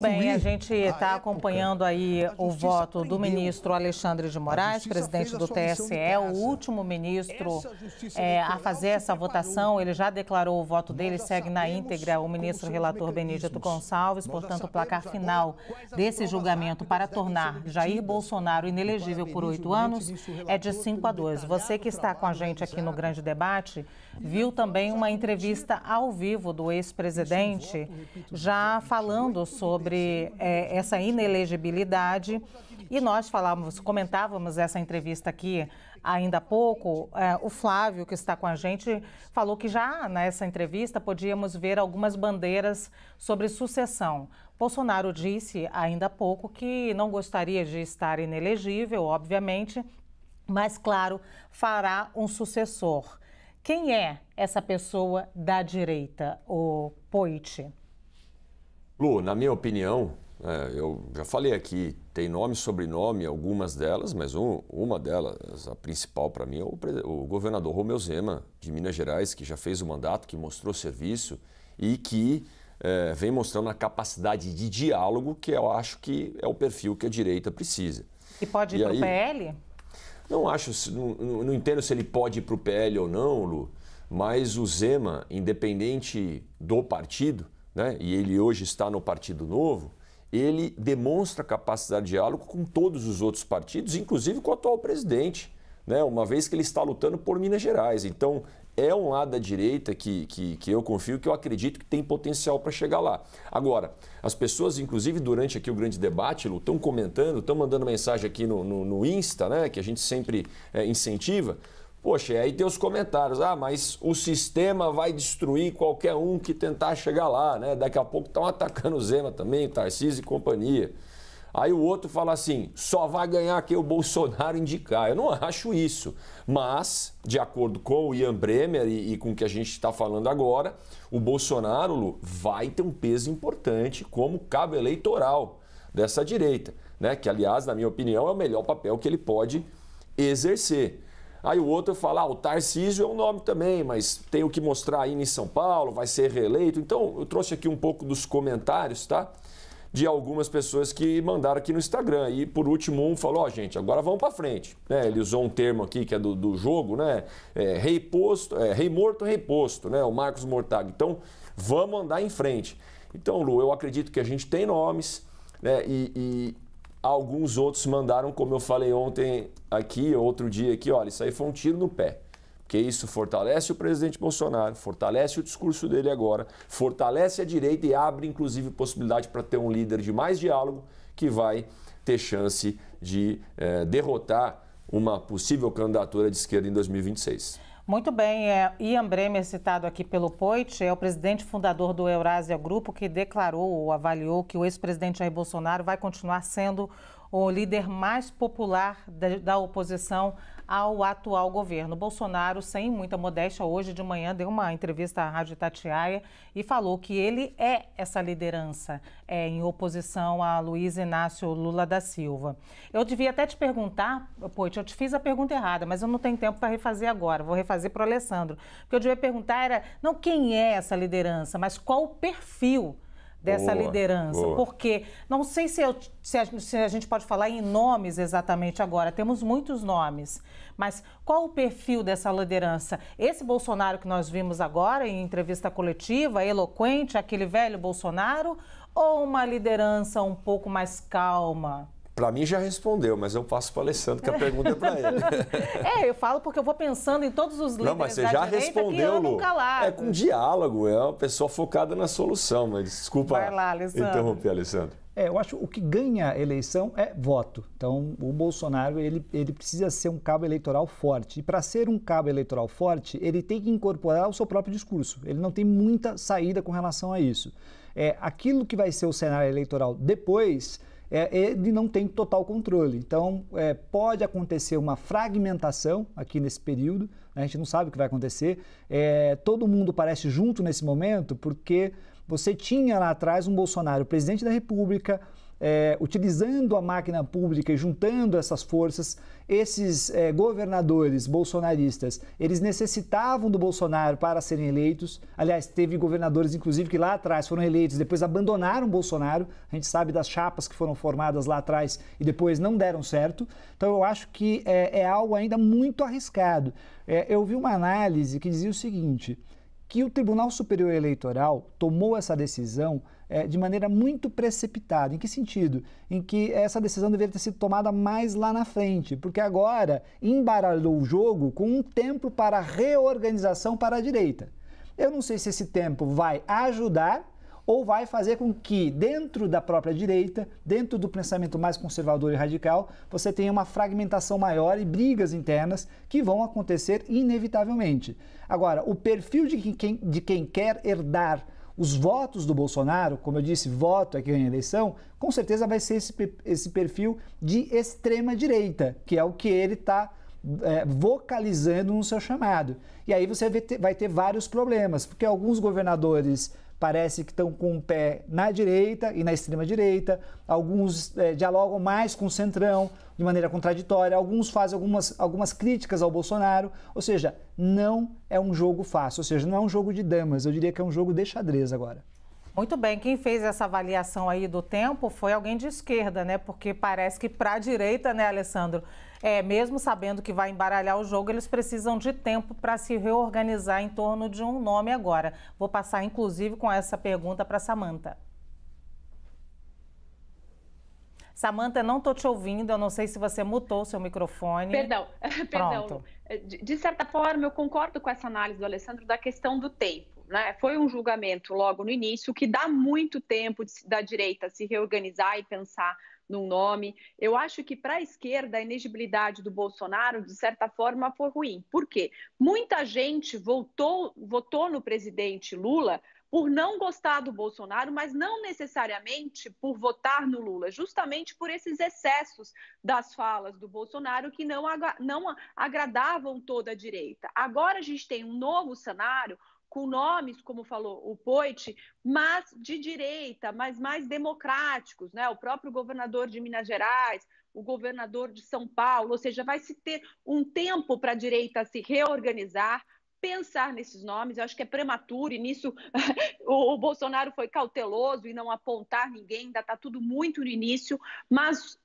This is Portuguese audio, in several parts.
Bem, a gente está acompanhando aí o voto do ministro Alexandre de Moraes, presidente do TSE, o último ministro a fazer essa votação. Ele já declarou o voto dele, segue na íntegra o ministro relator Benedito Gonçalves. Portanto, o placar final desse julgamento para tornar Jair Bolsonaro inelegível por 8 anos é de 5-2. Você que está com a gente aqui no Grande Debate, viu também uma entrevista ao vivo do ex-presidente, já falando sobre essa inelegibilidade, e nós comentávamos essa entrevista aqui ainda há pouco. O Flávio, que está com a gente, falou que já nessa entrevista podíamos ver algumas bandeiras sobre sucessão. Bolsonaro disse ainda há pouco que não gostaria de estar inelegível, obviamente, mas, claro, fará um sucessor. Quem é essa pessoa da direita, o Poit? Lu, na minha opinião, eu já falei aqui, tem nome e sobrenome, algumas delas, mas uma delas, a principal para mim, é o governador Romeu Zema, de Minas Gerais, que já fez o mandato, que mostrou serviço e que vem mostrando a capacidade de diálogo, que eu acho que é o perfil que a direita precisa. E pode ir para o PL? Não entendo se ele pode ir para o PL ou não, Lu, mas o Zema, independente do partido, né, e ele hoje está no Partido Novo, ele demonstra capacidade de diálogo com todos os outros partidos, inclusive com o atual presidente, né, uma vez que ele está lutando por Minas Gerais. Então, é um lado da direita que eu confio, que eu acredito que tem potencial para chegar lá. Agora, as pessoas, inclusive, durante aqui o grande debate, Lu, estão comentando, estão mandando mensagem aqui no Insta, né, que a gente sempre incentiva. Poxa, aí tem os comentários, mas o sistema vai destruir qualquer um que tentar chegar lá, né? Daqui a pouco estão atacando o Zema também, Tarcísio e companhia. Aí o outro fala assim, só vai ganhar quem o Bolsonaro indicar. Eu não acho isso, mas, de acordo com o Ian Bremmer e com o que a gente está falando agora, o Bolsonaro, Lu, vai ter um peso importante como cabo eleitoral dessa direita, né? Que, aliás, na minha opinião, é o melhor papel que ele pode exercer. Aí o outro fala, o Tarcísio é um nome também, mas tem o que mostrar aí em São Paulo, vai ser reeleito. Então, eu trouxe aqui um pouco dos comentários, tá? De algumas pessoas que mandaram aqui no Instagram. E, por último, um falou, gente, agora vamos para frente. Né? Ele usou um termo aqui que é do jogo, né? Rei morto, rei posto, né? O Marcos Mortag. Então, vamos andar em frente. Então, Lu, eu acredito que a gente tem nomes, né? E alguns outros mandaram, como eu falei ontem aqui, outro dia aqui, olha, isso aí foi um tiro no pé. Porque isso fortalece o presidente Bolsonaro, fortalece o discurso dele agora, fortalece a direita e abre, inclusive, possibilidade para ter um líder de mais diálogo que vai ter chance de derrotar uma possível candidatura de esquerda em 2026. Muito bem, Ian Bremmer, citado aqui pelo Poit, é o presidente fundador do Eurásia Grupo, que declarou ou avaliou que o ex-presidente Jair Bolsonaro vai continuar sendo o líder mais popular da oposição ao atual governo. Bolsonaro, sem muita modéstia, hoje de manhã deu uma entrevista à Rádio Itatiaia e falou que ele é essa liderança em oposição a Luiz Inácio Lula da Silva. Eu devia até te perguntar, Poit, eu te fiz a pergunta errada, mas eu não tenho tempo para refazer agora, vou refazer para o Alessandro. O que eu devia perguntar não quem é essa liderança, mas qual o perfil dessa liderança, porque não sei se a gente pode falar em nomes exatamente agora, temos muitos nomes, mas qual o perfil dessa liderança? Esse Bolsonaro que nós vimos agora em entrevista coletiva, eloquente, aquele velho Bolsonaro, ou uma liderança um pouco mais calma? Para mim já respondeu, mas eu passo para o Alessandro, que a pergunta é para ele. Eu falo porque eu vou pensando em todos os líderes não, mas você já respondeu, Lu. É com diálogo, é uma pessoa focada na solução, mas desculpa Vai lá, Alessandro. Interromper, Alessandro. Eu acho que o que ganha a eleição é voto. Então, o Bolsonaro, ele precisa ser um cabo eleitoral forte. E para ser um cabo eleitoral forte, ele tem que incorporar o seu próprio discurso. Ele não tem muita saída com relação a isso. Aquilo que vai ser o cenário eleitoral depois, ele não tem total controle. Então, pode acontecer uma fragmentação aqui nesse período, a gente não sabe o que vai acontecer. Todo mundo parece junto nesse momento, porque você tinha lá atrás um Bolsonaro, presidente da República, utilizando a máquina pública e juntando essas forças, esses governadores bolsonaristas, eles necessitavam do Bolsonaro para serem eleitos. Aliás, teve governadores, inclusive, que lá atrás foram eleitos, depois abandonaram o Bolsonaro. A gente sabe das chapas que foram formadas lá atrás e depois não deram certo. Então, eu acho que é algo ainda muito arriscado. Eu vi uma análise que dizia o seguinte, que o Tribunal Superior Eleitoral tomou essa decisão de maneira muito precipitada. Em que sentido? Em que essa decisão deveria ter sido tomada mais lá na frente, porque agora embaralhou o jogo com um tempo para reorganização para a direita. Eu não sei se esse tempo vai ajudar ou vai fazer com que, dentro da própria direita, dentro do pensamento mais conservador e radical, você tenha uma fragmentação maior e brigas internas que vão acontecer inevitavelmente. Agora, o perfil de quem quer herdar os votos do Bolsonaro, como eu disse, voto é que ganha a eleição, com certeza vai ser esse perfil de extrema direita, que é o que ele está vocalizando no seu chamado. E aí você vai ter vários problemas, porque alguns governadores parece que estão com o pé na direita e na extrema-direita, alguns dialogam mais com o centrão de maneira contraditória, alguns fazem algumas críticas ao Bolsonaro, ou seja, não é um jogo fácil, ou seja, não é um jogo de damas, eu diria que é um jogo de xadrez agora. Muito bem, quem fez essa avaliação aí do tempo foi alguém de esquerda, né? Porque parece que para a direita, né, Alessandro, mesmo sabendo que vai embaralhar o jogo, eles precisam de tempo para se reorganizar em torno de um nome agora. Vou passar, inclusive, com essa pergunta para a Samantha. Samantha, não estou te ouvindo, eu não sei se você mutou o seu microfone. Perdão. Pronto. De certa forma, eu concordo com essa análise do Alessandro da questão do tempo. Né? Foi um julgamento logo no início que dá muito tempo da direita se reorganizar e pensar num nome. Eu acho que para a esquerda a inegibilidade do Bolsonaro, de certa forma, foi ruim. Por quê? Muita gente votou no presidente Lula por não gostar do Bolsonaro, mas não necessariamente por votar no Lula, justamente por esses excessos das falas do Bolsonaro que não agradavam toda a direita. Agora a gente tem um novo cenário com nomes, como falou o Poit, mas de direita, mas mais democráticos, né? O próprio governador de Minas Gerais, o governador de São Paulo, ou seja, vai se ter um tempo para a direita se reorganizar, pensar nesses nomes. Eu acho que é prematuro e nisso o Bolsonaro foi cauteloso em não apontar ninguém, ainda está tudo muito no início, mas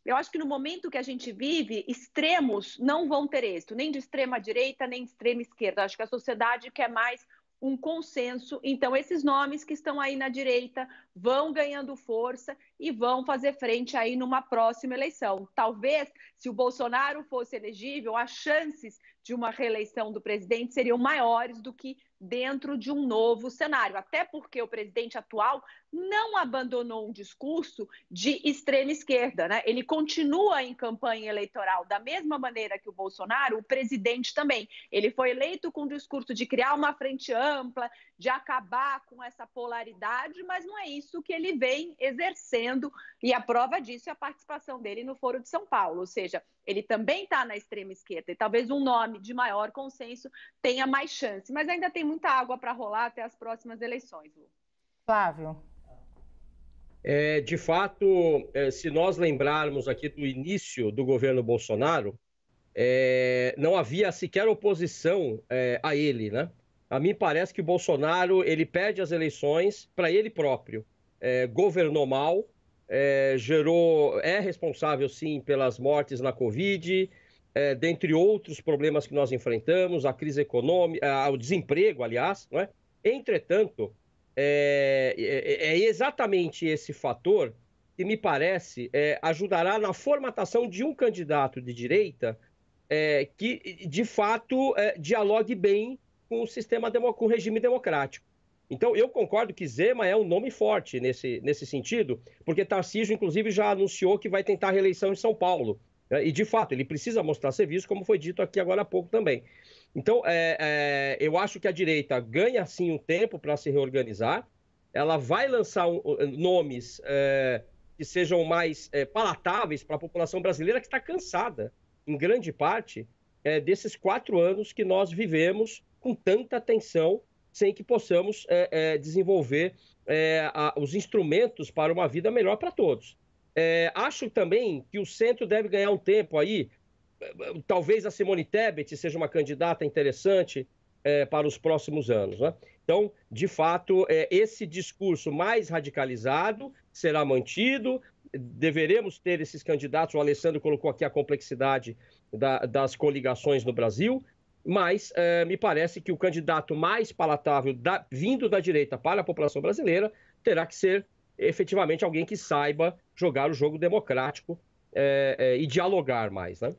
eu acho que no momento que a gente vive, extremos não vão ter êxito, nem de extrema direita, nem de extrema esquerda. Acho que a sociedade quer mais um consenso, então esses nomes que estão aí na direita vão ganhando força e vão fazer frente aí numa próxima eleição. Talvez, se o Bolsonaro fosse elegível, as chances de uma reeleição do presidente seriam maiores do que dentro de um novo cenário, até porque o presidente atual não abandonou um discurso de extrema esquerda, né? Ele continua em campanha eleitoral da mesma maneira que o Bolsonaro, o presidente também. Ele foi eleito com o discurso de criar uma frente ampla, de acabar com essa polaridade, mas não é isso que ele vem exercendo, e a prova disso é a participação dele no Foro de São Paulo, ou seja, ele também está na extrema esquerda, e talvez um nome de maior consenso tenha mais chance, mas ainda tem muita água para rolar até as próximas eleições, Lu. Flávio. De fato, se nós lembrarmos aqui do início do governo Bolsonaro, não havia sequer oposição a ele, né? A mim parece que o Bolsonaro ele perde as eleições para ele próprio. Governou mal, é responsável sim pelas mortes na Covid, dentre outros problemas que nós enfrentamos, a crise econômica, o desemprego, aliás, não é? Entretanto, é exatamente esse fator que me parece ajudará na formatação de um candidato de direita que, de fato, dialogue bem com o sistema, com o regime democrático. Então, eu concordo que Zema é um nome forte nesse sentido, porque Tarcísio, inclusive, já anunciou que vai tentar a reeleição em São Paulo. E, de fato, ele precisa mostrar serviço, como foi dito aqui agora há pouco também. Então, eu acho que a direita ganha, sim, um tempo para se reorganizar. Ela vai lançar nomes que sejam mais palatáveis para a população brasileira, que está cansada, em grande parte, desses 4 anos que nós vivemos com tanta tensão, sem que possamos desenvolver os instrumentos para uma vida melhor para todos. Acho também que o centro deve ganhar um tempo aí. Talvez a Simone Tebet seja uma candidata interessante para os próximos anos, né? Então, de fato, esse discurso mais radicalizado será mantido. Deveremos ter esses candidatos. O Alessandro colocou aqui a complexidade das coligações no Brasil, mas me parece que o candidato mais palatável vindo da direita para a população brasileira terá que ser efetivamente alguém que saiba jogar o jogo democrático e dialogar mais, né?